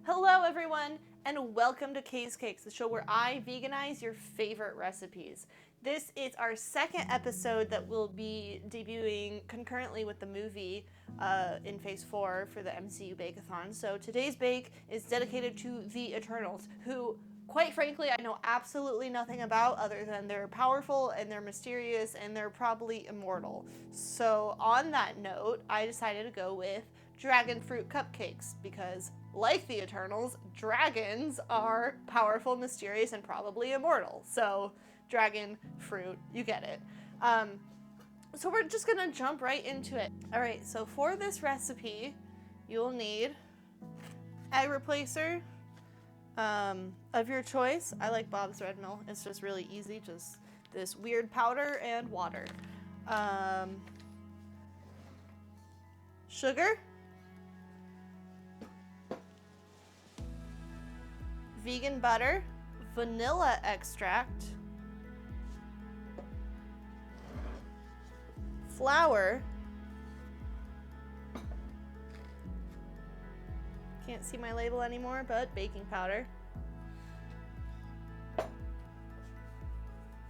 Hello everyone, and welcome to Cakes, the show where I veganize your favorite recipes. This is our second episode that will be debuting concurrently with the movie in Phase 4 for the MCU Bake-A-Thon. So today's bake is dedicated to the Eternals, who, quite frankly, I know absolutely nothing about other than they're powerful and they're mysterious and they're probably immortal. So on that note, I decided to go with Dragonfruit cupcakes because, like the Eternals, dragons are powerful, mysterious, and probably immortal. So, dragon fruit, you get it. So we're just gonna jump right into it. All right, so for this recipe, you'll need egg replacer of your choice. I like Bob's Red Mill. It's just really easy, just this weird powder and water. Sugar, vegan butter, vanilla extract, flour, can't see my label anymore, but baking powder,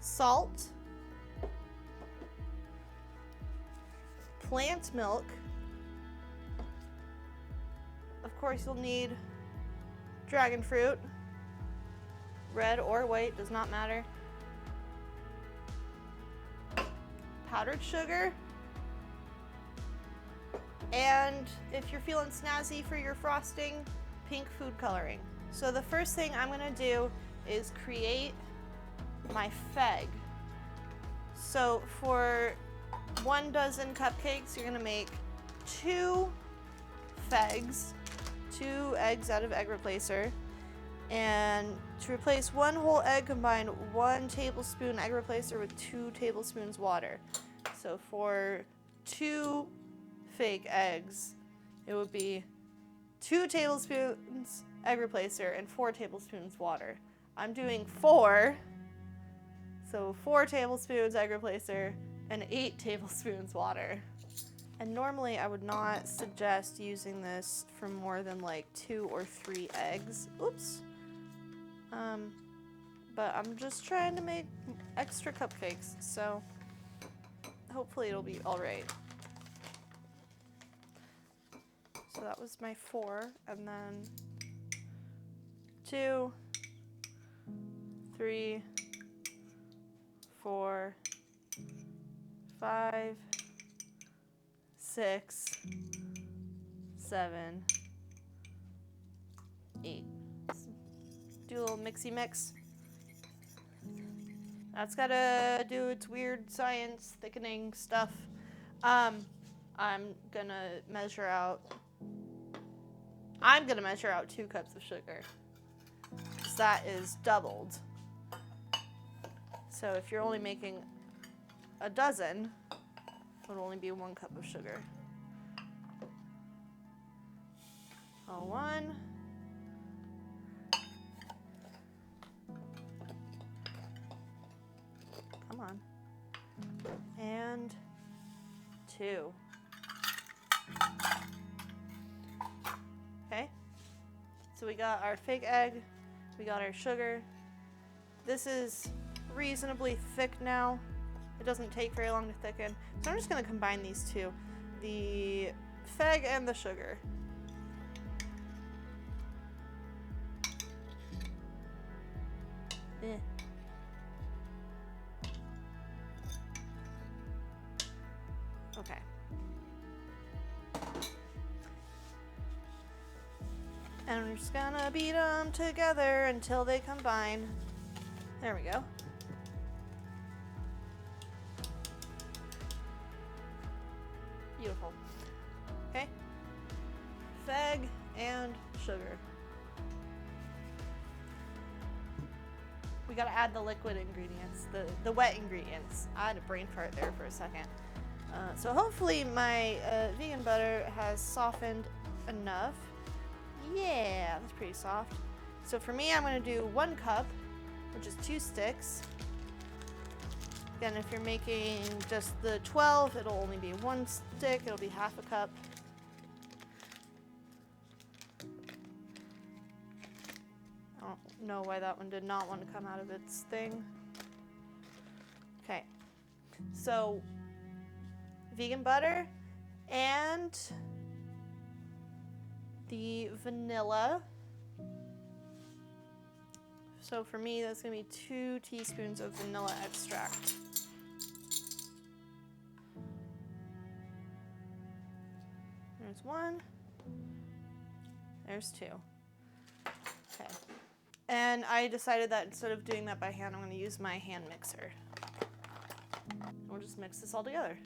salt, plant milk, of course you'll need dragon fruit, red or white, does not matter. Powdered sugar. And if you're feeling snazzy for your frosting, pink food coloring. So the first thing I'm gonna do is create my feg. So for 1 dozen cupcakes, you're gonna make 2 fegs, 2 eggs out of egg replacer. And to replace 1 whole egg, combine 1 tablespoon egg replacer with 2 tablespoons water. So for 2 fake eggs, it would be 2 tablespoons egg replacer and 4 tablespoons water. I'm doing 4, so 4 tablespoons egg replacer and 8 tablespoons water. And normally I would not suggest using this for more than like 2 or 3 eggs. Oops. But I'm just trying to make extra cupcakes, so hopefully it'll be all right. So that was my 4, and then 2, 3, 4, 5, 6, 7, 8. Do a little mixy mix. That's gotta do its weird science thickening stuff. I'm gonna measure out 2 cups of sugar, because that is doubled. So if you're only making a dozen, it would only be 1 cup of sugar. 1. Come on. And 2. Okay. So we got our fig egg, we got our sugar. This is reasonably thick now. It doesn't take very long to thicken. So I'm just gonna combine these 2, the fig and the sugar. Okay. And we're just gonna beat them together until they combine. There we go. Beautiful. Okay. Feg and sugar. We gotta add the liquid ingredients, the wet ingredients. I had a brain fart there for a second. So hopefully my vegan butter has softened enough. Yeah, that's pretty soft. So for me, I'm gonna do 1 cup, which is 2 sticks. Again, if you're making just the 12, it'll only be 1 stick, it'll be half a cup. know why that one did not want to come out of its thing. Okay, so vegan butter and the vanilla. So for me, that's gonna be 2 teaspoons of vanilla extract. There's 1. There's 2. Okay. And I decided that instead of doing that by hand, I'm gonna use my hand mixer. We'll just mix this all together.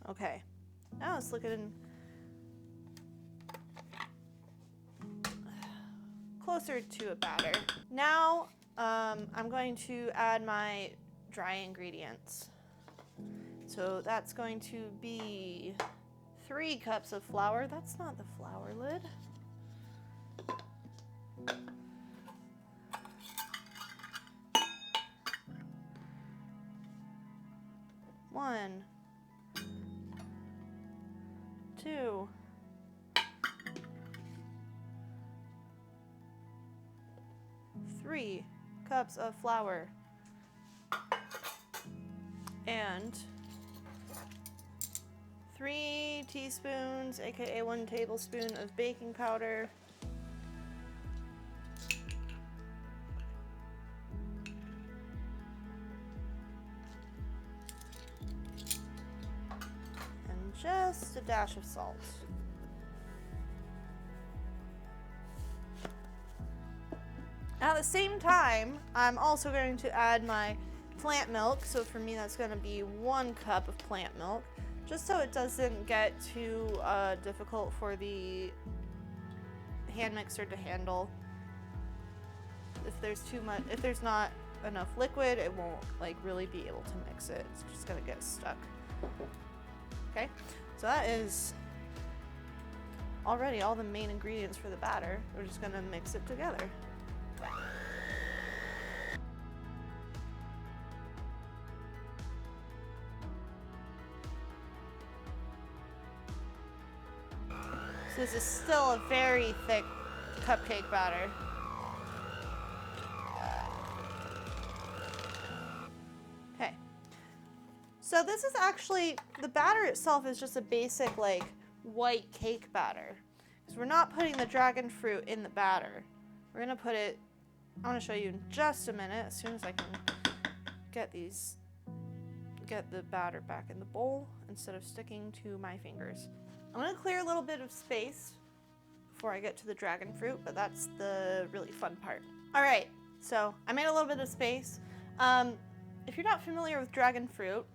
Okay, now it's looking closer to a batter. Now I'm going to add my dry ingredients. So that's going to be 3 cups of flour. That's not the flour lid. One, 2, 3 cups of flour and 3 teaspoons, aka 1 tablespoon of baking powder. And just a dash of salt. At the same time, I'm also going to add my plant milk. So for me, that's going to be 1 cup of plant milk, just so it doesn't get too difficult for the hand mixer to handle. If there's too much, if there's not enough liquid, it won't like really be able to mix it. It's just going to get stuck. Okay, so that is already all the main ingredients for the batter. We're just going to mix it together. So this is still a very thick cupcake batter. Okay. So this is actually, the batter itself is just a basic like white cake batter. Because we're not putting the dragon fruit in the batter. We're gonna put it, I wanna show you in just a minute, as soon as I can get the batter back in the bowl instead of sticking to my fingers. I'm gonna clear a little bit of space before I get to the dragon fruit, but that's the really fun part. All right, so I made a little bit of space. If you're not familiar with dragon fruit,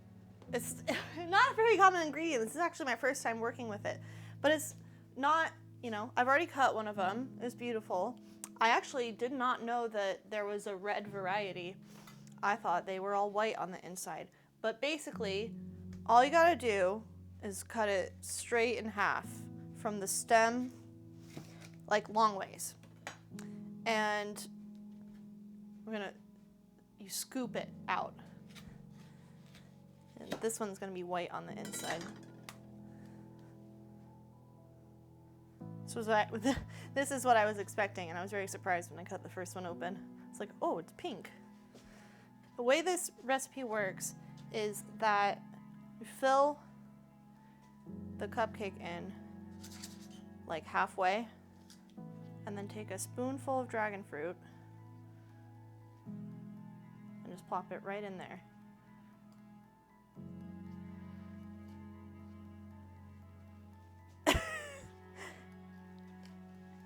it's not a very common ingredient. This is actually my first time working with it, but it's not, you know, I've already cut one of them. It's beautiful. I actually did not know that there was a red variety. I thought they were all white on the inside, but basically all you gotta do is cut it straight in half from the stem, like long ways. And you scoop it out. And this one's gonna be white on the inside. This is what I was expecting, and I was very surprised when I cut the first one open. It's like, oh, it's pink. The way this recipe works is that you fill the cupcake in like halfway, and then take a spoonful of dragon fruit and just plop it right in there.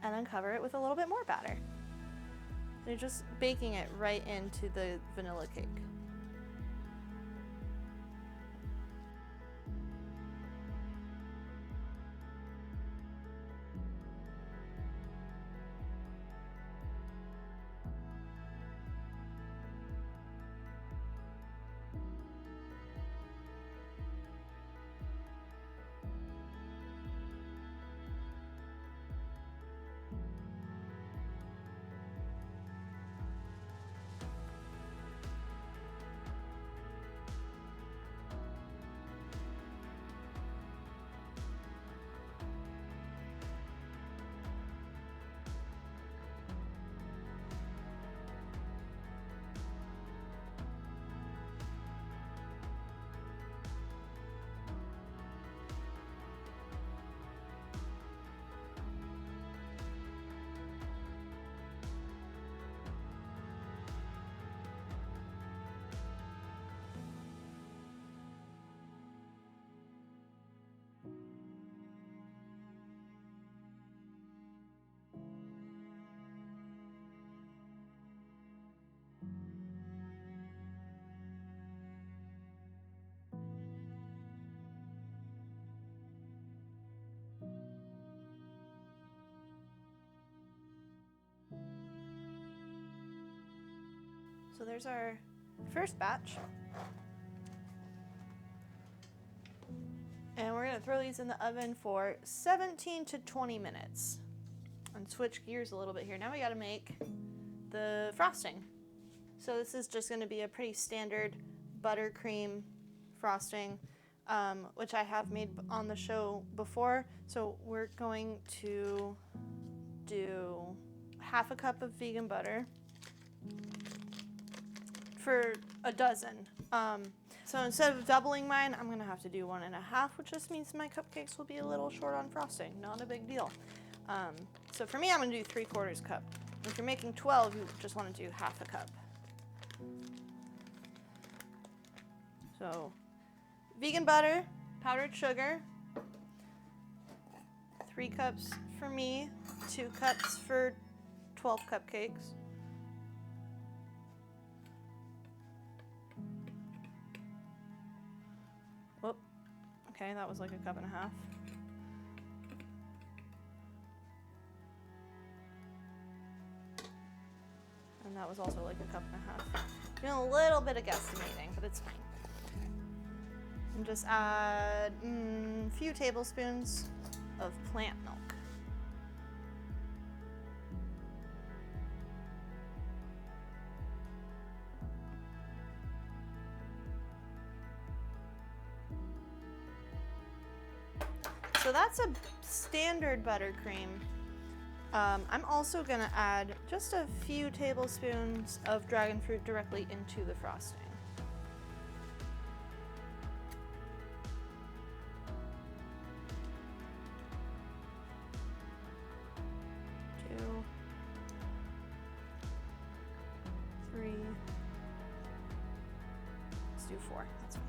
And then cover it with a little bit more batter. You're just baking it right into the vanilla cake. So there's our first batch. And we're gonna throw these in the oven for 17 to 20 minutes. And switch gears a little bit here. Now we gotta make the frosting. So this is just gonna be a pretty standard buttercream frosting, which I have made on the show before. So we're going to do half a cup of vegan butter for a dozen. So instead of doubling mine, I'm gonna have to do 1.5, which just means my cupcakes will be a little short on frosting. Not a big deal. So for me, I'm gonna do 3/4 cup. If you're making 12, you just wanna do half a cup. So vegan butter, powdered sugar, 3 cups for me, 2 cups for 12 cupcakes. Whoop. Okay, that was like 1.5 cups. And that was also like 1.5 cups. Doing a little bit of guesstimating, but it's fine. And just add a few tablespoons of plant milk. So that's a standard buttercream. I'm also gonna add just a few tablespoons of dragon fruit directly into the frosting. Two, 3, let's do 4, that's fine.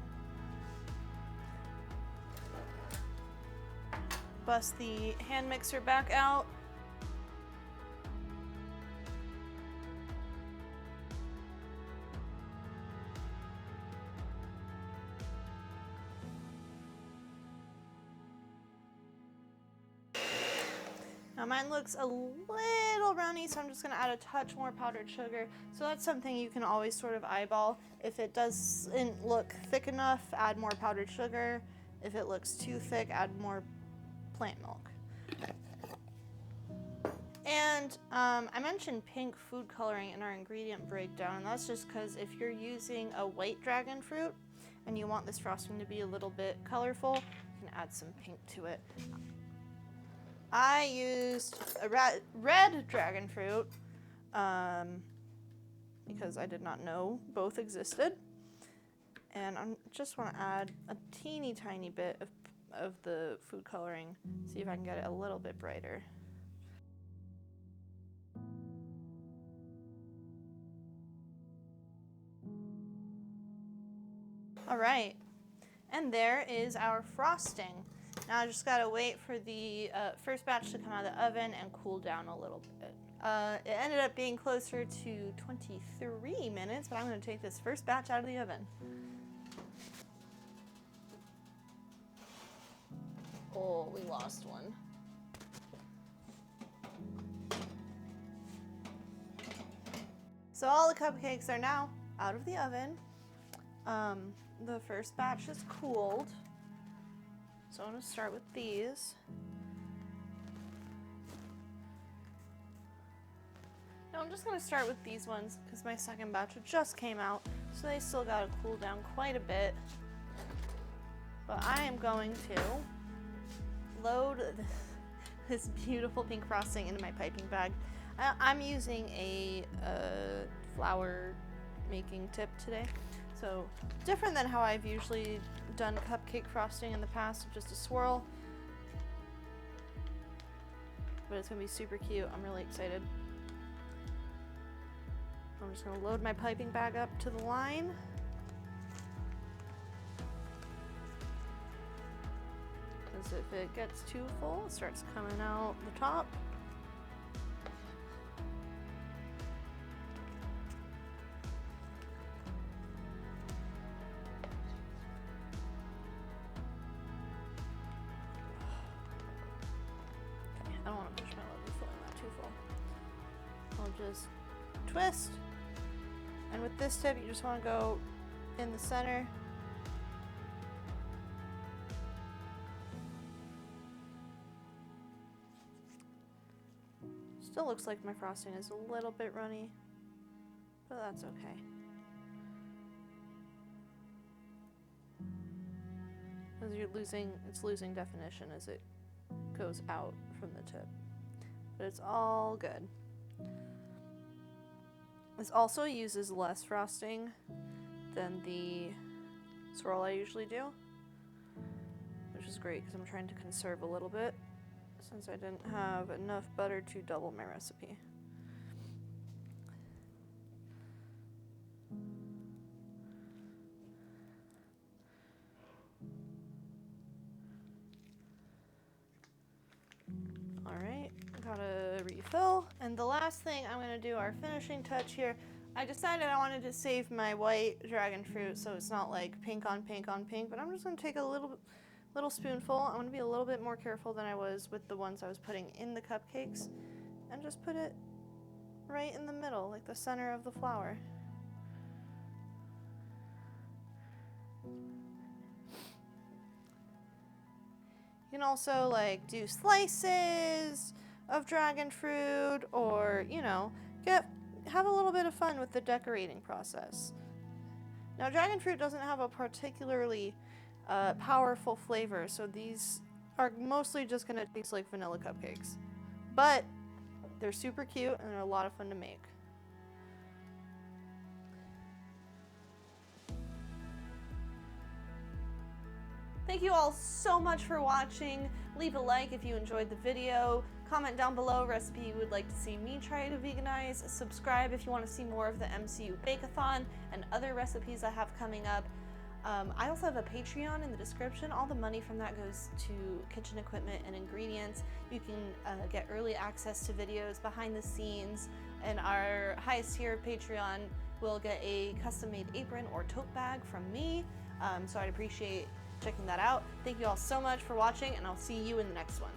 Bust the hand mixer back out. Now mine looks a little browny, so I'm just gonna add a touch more powdered sugar. So that's something you can always sort of eyeball. If it doesn't look thick enough, add more powdered sugar. If it looks too thick, add more plant milk. And I mentioned pink food coloring in our ingredient breakdown, and that's just because if you're using a white dragon fruit and you want this frosting to be a little bit colorful, you can add some pink to it. I used a red dragon fruit because I did not know both existed. And I just want to add a teeny tiny bit of the food coloring, see if I can get it a little bit brighter. All right, and there is our frosting. Now I just gotta wait for the first batch to come out of the oven and cool down a little bit. It ended up being closer to 23 minutes, but I'm gonna take this first batch out of the oven. Oh, we lost one. So all the cupcakes are now out of the oven. The first batch is cooled. So I'm going to start with these. Now I'm just going to start with these ones because my second batch just came out, so they still got to cool down quite a bit. But I am going to load this beautiful pink frosting into my piping bag. I'm using a flour making tip today. So different than how I've usually done cupcake frosting in the past, just a swirl. But it's gonna be super cute. I'm really excited. I'm just gonna load my piping bag up to the line. Because if it gets too full, it starts coming out the top. I don't want to push my lovely filling that too full. I'll just twist And with this tip, you just want to go in the center. Still looks like my frosting is a little bit runny, but that's okay. As it's losing definition as it goes out from the tip. But it's all good. This also uses less frosting than the swirl I usually do, which is great because I'm trying to conserve a little bit since I didn't have enough butter to double my recipe. Alright, gotta refill. And the last thing I'm gonna do, our finishing touch here, I decided I wanted to save my white dragon fruit so it's not like pink on pink on pink, but I'm just gonna take a little spoonful. I'm gonna be a little bit more careful than I was with the ones I was putting in the cupcakes, and just put it right in the middle, like the center of the flower. You can also like do slices of dragon fruit, or you know, have a little bit of fun with the decorating process. Now, dragon fruit doesn't have a particularly powerful flavor, so these are mostly just gonna taste like vanilla cupcakes, but they're super cute and they're a lot of fun to make. Thank you all so much for watching. Leave a like if you enjoyed the video. Comment down below a recipe you would like to see me try to veganize. Subscribe if you want to see more of the MCU Bake-A-Thon and other recipes I have coming up. I also have a Patreon in the description. All the money from that goes to kitchen equipment and ingredients. You can get early access to videos behind the scenes, and our highest tier of Patreon will get a custom-made apron or tote bag from me. So I'd appreciate checking that out. Thank you all so much for watching, and I'll see you in the next one.